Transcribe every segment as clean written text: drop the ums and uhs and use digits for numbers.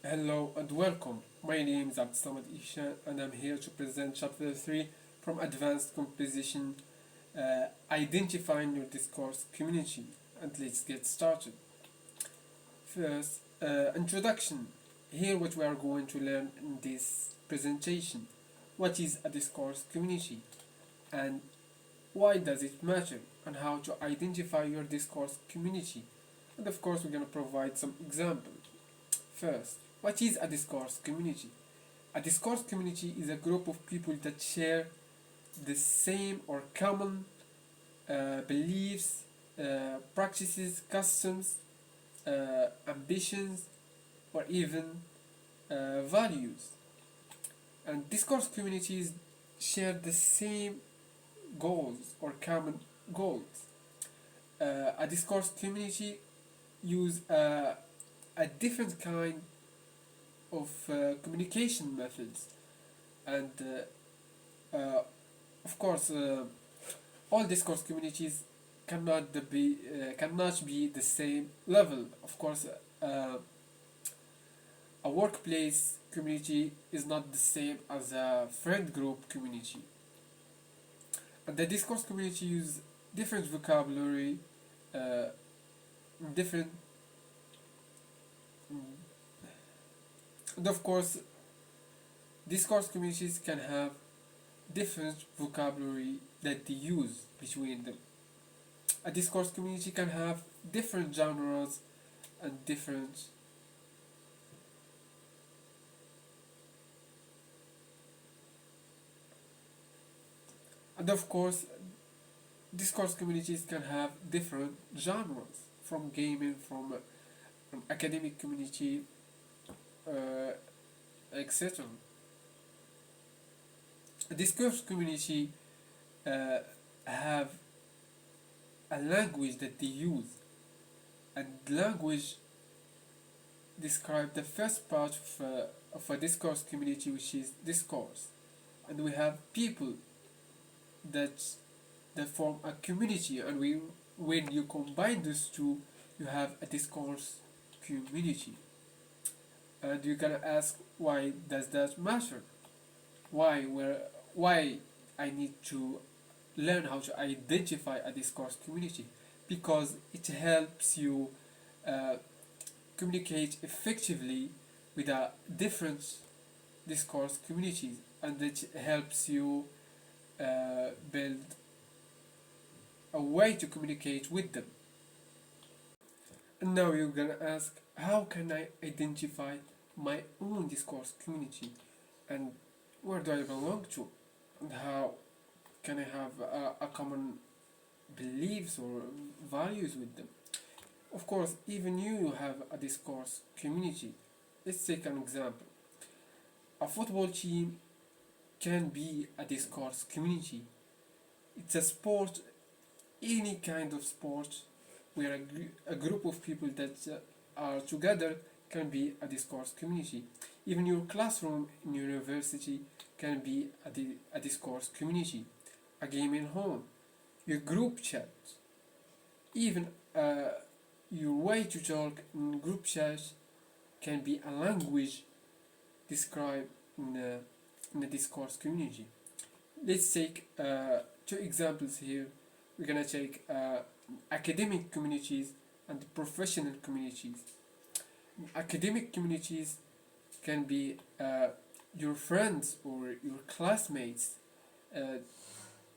Hello and welcome. My name is Abdessamad Ichane and I'm here to present chapter 3 from Advanced Composition, Identifying Your Discourse Community. And let's get started. First, introduction. Here what we are going to learn in this presentation. What is a discourse community and why does it matter and how to identify your discourse community. And of course we're going to provide some examples. First, what is a discourse community? A discourse community is a group of people that share the same or common beliefs, practices, customs, ambitions, or even values. And discourse communities share the same goals or common goals. A discourse community use a different kind of communication methods, and of course, all discourse communities cannot be the same level. Of course, a workplace community is not the same as a friend group community, and the discourse community use different vocabulary, uh, different, and of course, discourse communities can have different vocabulary that they use between them. A discourse community can have different genres and different, and of course discourse communities can have different genres, from gaming, from academic community, uh, etc. A discourse community uh, have a language that they use, and language describe the first part of a discourse community, which is discourse, and we have people that that form a community, and when you combine those two, you have a discourse community. And you're gonna ask, why does that matter? Why I need to learn how to identify a discourse community? Because it helps you uh, communicate effectively with a different discourse communities, and it helps you build a way to communicate with them. And now you're gonna ask, how can I identify my own discourse community, and where do I belong to, and how can I have a common beliefs or values with them? Of course, even you have a discourse community. Let's take an example. A football team can be a discourse community. It's a sport, any kind of sport, where a group of people that are together can be a discourse community. Even your classroom in university can be a discourse community. A game in home, your group chat, even your way to talk in group chat can be a language described in a discourse community. Let's take two examples here. We're gonna take academic communities and professional communities. Academic communities can be your friends or your classmates. Uh,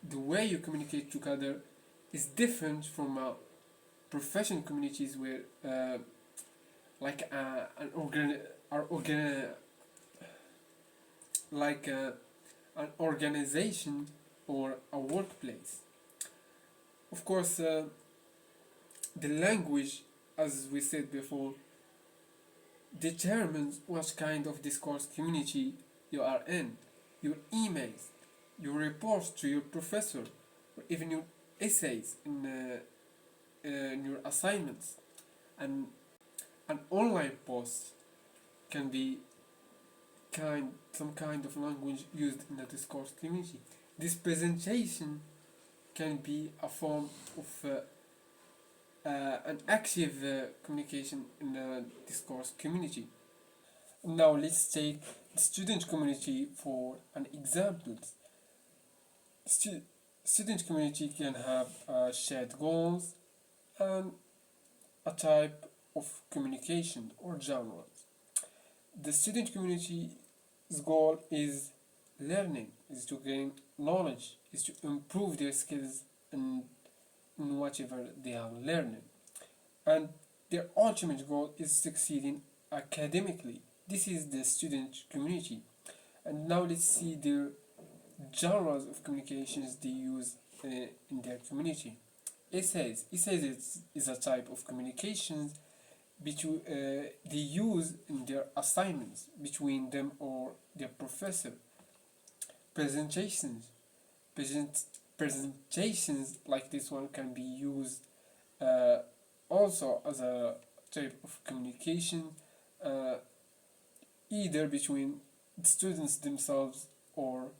the way you communicate together is different from professional communities where like an organ, or organ, like an organization or a workplace. Of course, the language, as we said before, determines what kind of discourse community you are in. Your emails, your reports to your professor, or even your essays in your assignments, and an online post can be some kind of language used in a discourse community. This presentation can be a form of an active communication in a discourse community. Now let's take the student community for an example. Stu- Student community can have shared goals and a type of communication or genres. The student community's goal is learning, is to gain knowledge, is to improve their skills in whatever they are learning. And their ultimate goal is succeeding academically. This is the student community. And now let's see their genres of communications they use in their community. Essays is a type of communications between they use in their assignments between them or their professor. Presentations, present, presentations like this one can be used uh, also as a type of communication, uh, either between the students themselves or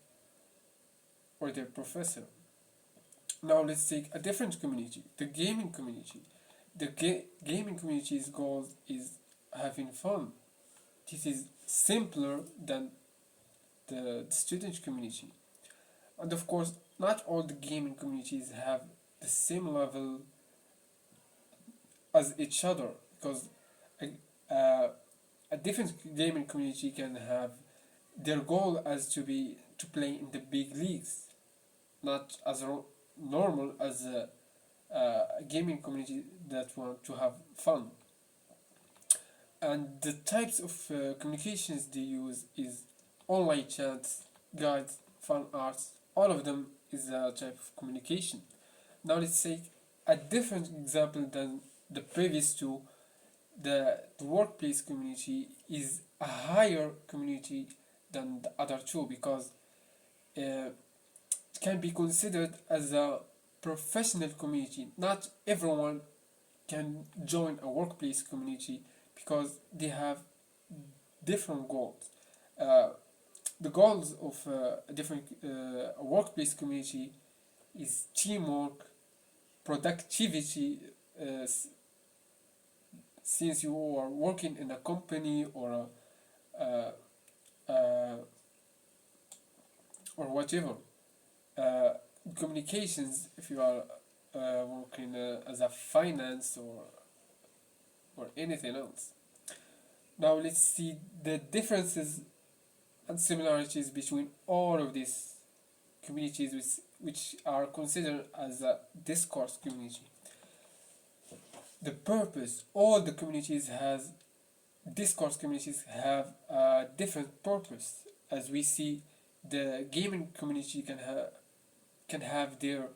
their professor. Now let's take a different community, the gaming community. The gaming community's goal is having fun. This is simpler than the student community. And of course, not all the gaming communities have the same level as each other, because a different gaming community can have their goal as to play in the big leagues, not as normal as a gaming community that want to have fun. And the types of communications they use is online chats, guides, fan arts. All of them is a type of communication. Now let's take a different example than the previous two. The workplace community is a higher community than the other two because it can be considered as a professional community. Not everyone can join a workplace community because they have different goals. Uh, the goals of a different workplace community is teamwork, productivity. Since you are working in a company uh, uh, or whatever, uh, communications. If you are working as a finance or anything else. Now let's see the differences and similarities between all of these communities which are considered as a discourse community. The purpose, all the communities has discourse communities have a different purpose. As we see, the gaming community can have their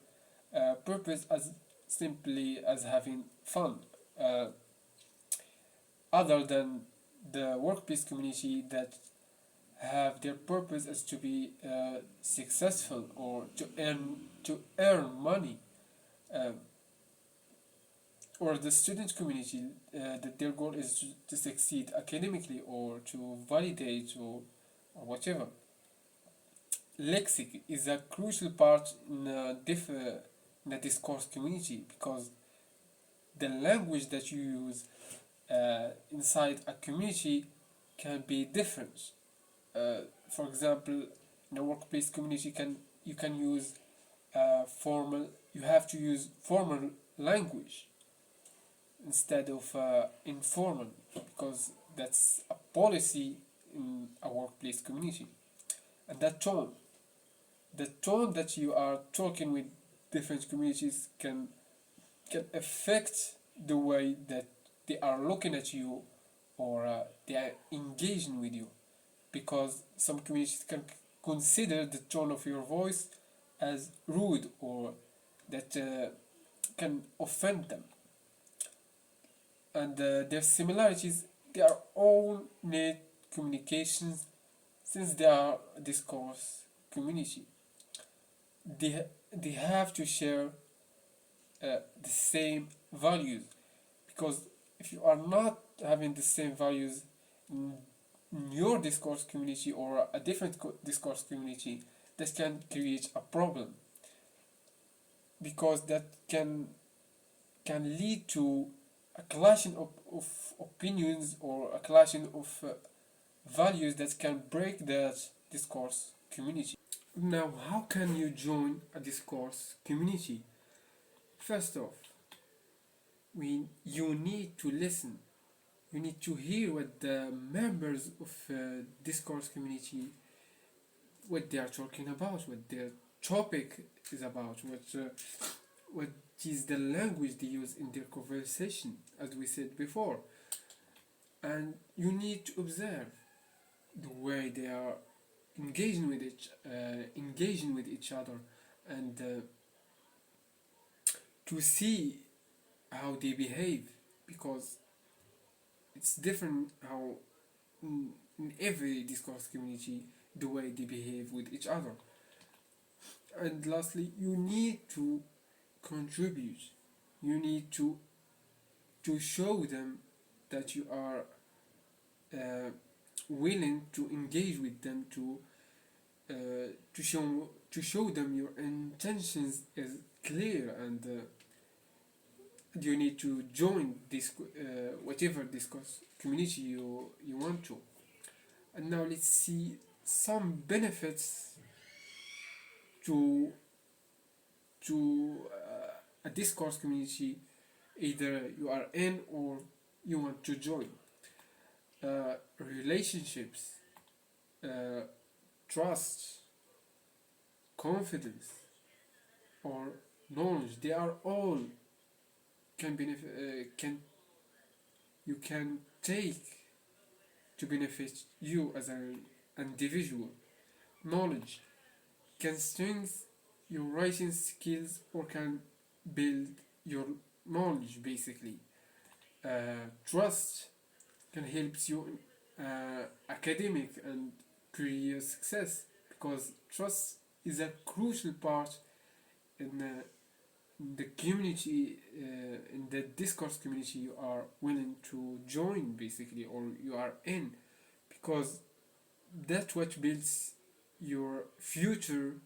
purpose as simply as having fun, uh, other than the workplace community that have their purpose as to be successful or to earn money, um, or the student community that their goal is to succeed academically or to validate or whatever. Lexic is a crucial part in a discourse community because the language that you use inside a community can be different. For example, in a workplace community, you can use formal. You have to use formal language instead of informal because that's a policy in a workplace community. And the tone that you are talking with different communities can affect the way that they are looking at you or they are engaging with you, because some communities can consider the tone of your voice as rude or that can offend them. And their similarities, they are all need communications since they are a discourse community. They have to share the same values, because if you are not having the same values in your discourse community or a different discourse community, this can create a problem because that can lead to a clashing of opinions or a clashing of values that can break that discourse community. Now, how can you join a discourse community? First off, you need to listen. You need to hear what the members of discourse community, what they are talking about, what their topic is about, what is the language they use in their conversation, as we said before. And you need to observe the way they are engaging with each other, and to see how they behave, because it's different how in every discourse community the way they behave with each other. And lastly, you need to contribute. You need to show them that you are willing to engage with them, uh, to show them your intentions is clear, and you need to join this whatever discourse community you want to. And now let's see some benefits to a discourse community, either you are in or you want to join. Relationships, uh, trust, confidence, or knowledge, they are all can you can take to benefit you as an individual. Knowledge can strengthen your writing skills or can build your knowledge basically. Trust can help you in academic and career success, because trust is a crucial part in the community, in the discourse community you are willing to join basically, or you are in, because that's what builds your future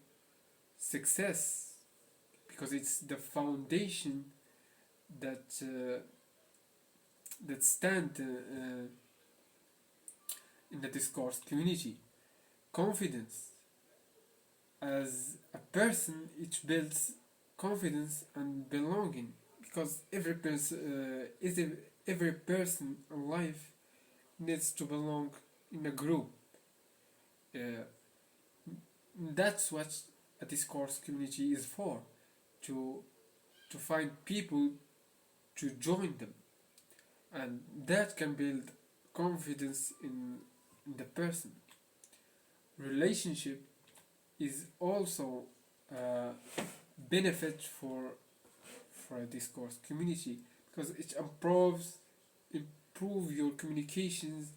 success, because it's the foundation that stand in the discourse community. Confidence, as a person, it builds confidence and belonging, because every person in life needs to belong in a group. uh, that's what a discourse community is for, to find people to join them, and that can build confidence in the person. Relationship is also a benefit for a discourse community, because it improve your communications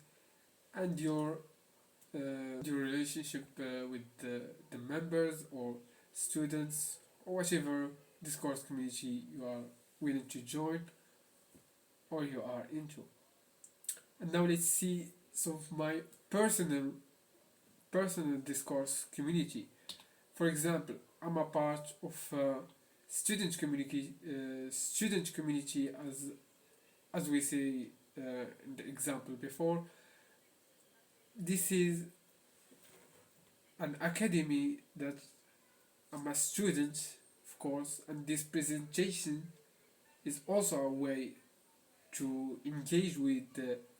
and your relationship with the members or students or whatever discourse community you are willing to join or you are into. And now let's see some of my personal discourse community. For example, I'm a part of student community, as we say in the example before. This is an academy that I'm a student, of course, and this presentation is also a way to engage with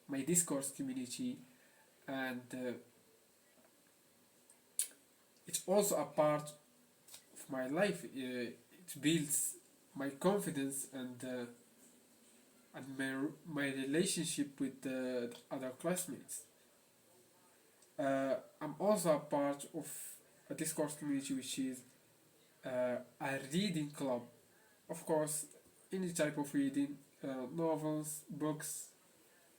my discourse community, and it's also a part of my life. It builds my confidence and my relationship with the other classmates. I'm also a part of a discourse community which is a reading club. Of course, any type of reading, novels, books,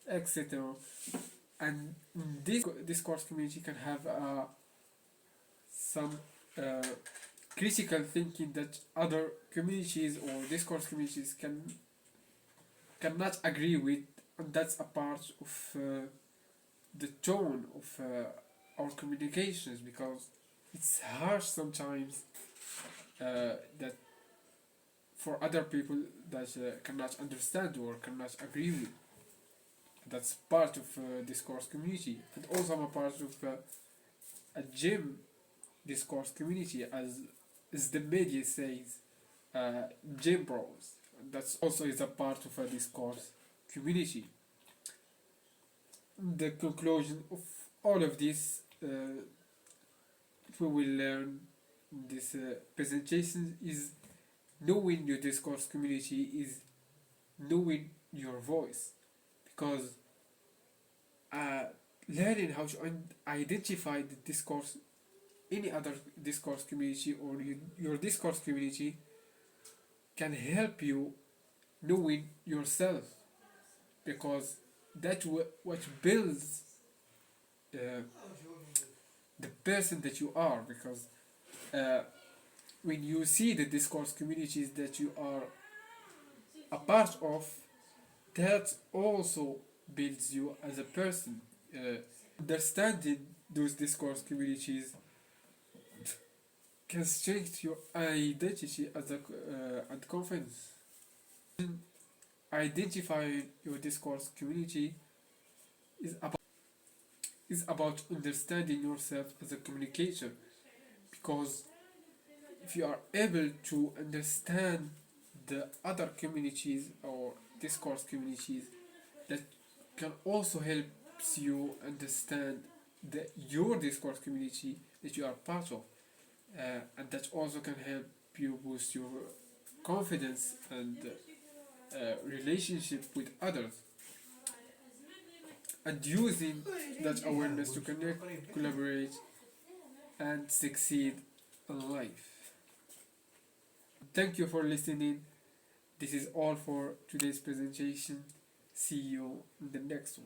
etc. And this discourse community can have some uh, critical thinking that other communities or discourse communities cannot agree with, and that's a part of the tone of our communications, because it's harsh sometimes that for other people that cannot understand or cannot agree with. That's part of discourse community. And also I'm a part of a gym discourse community, as the media says, gym bros. That's also is a part of a discourse community. The conclusion of all of this, we will learn this presentation, is knowing your discourse community is knowing your voice, because uh, learning how to identify the discourse, any other discourse community or your discourse community, can help you knowing yourself, because that's what builds uh, the person that you are. Because uh, when you see the discourse communities that you are a part of, that also builds you as a person. Understanding those discourse communities can strengthen your identity as and confidence. Identifying your discourse community is about understanding yourself as a communicator, because if you are able to understand the other communities or discourse communities, that can also help you understand your discourse community that you are part of, and that also can help you boost your confidence and relationship with others, and using that awareness to connect, collaborate, and succeed in life. Thank you for listening. This is all for today's presentation. See you in the next one.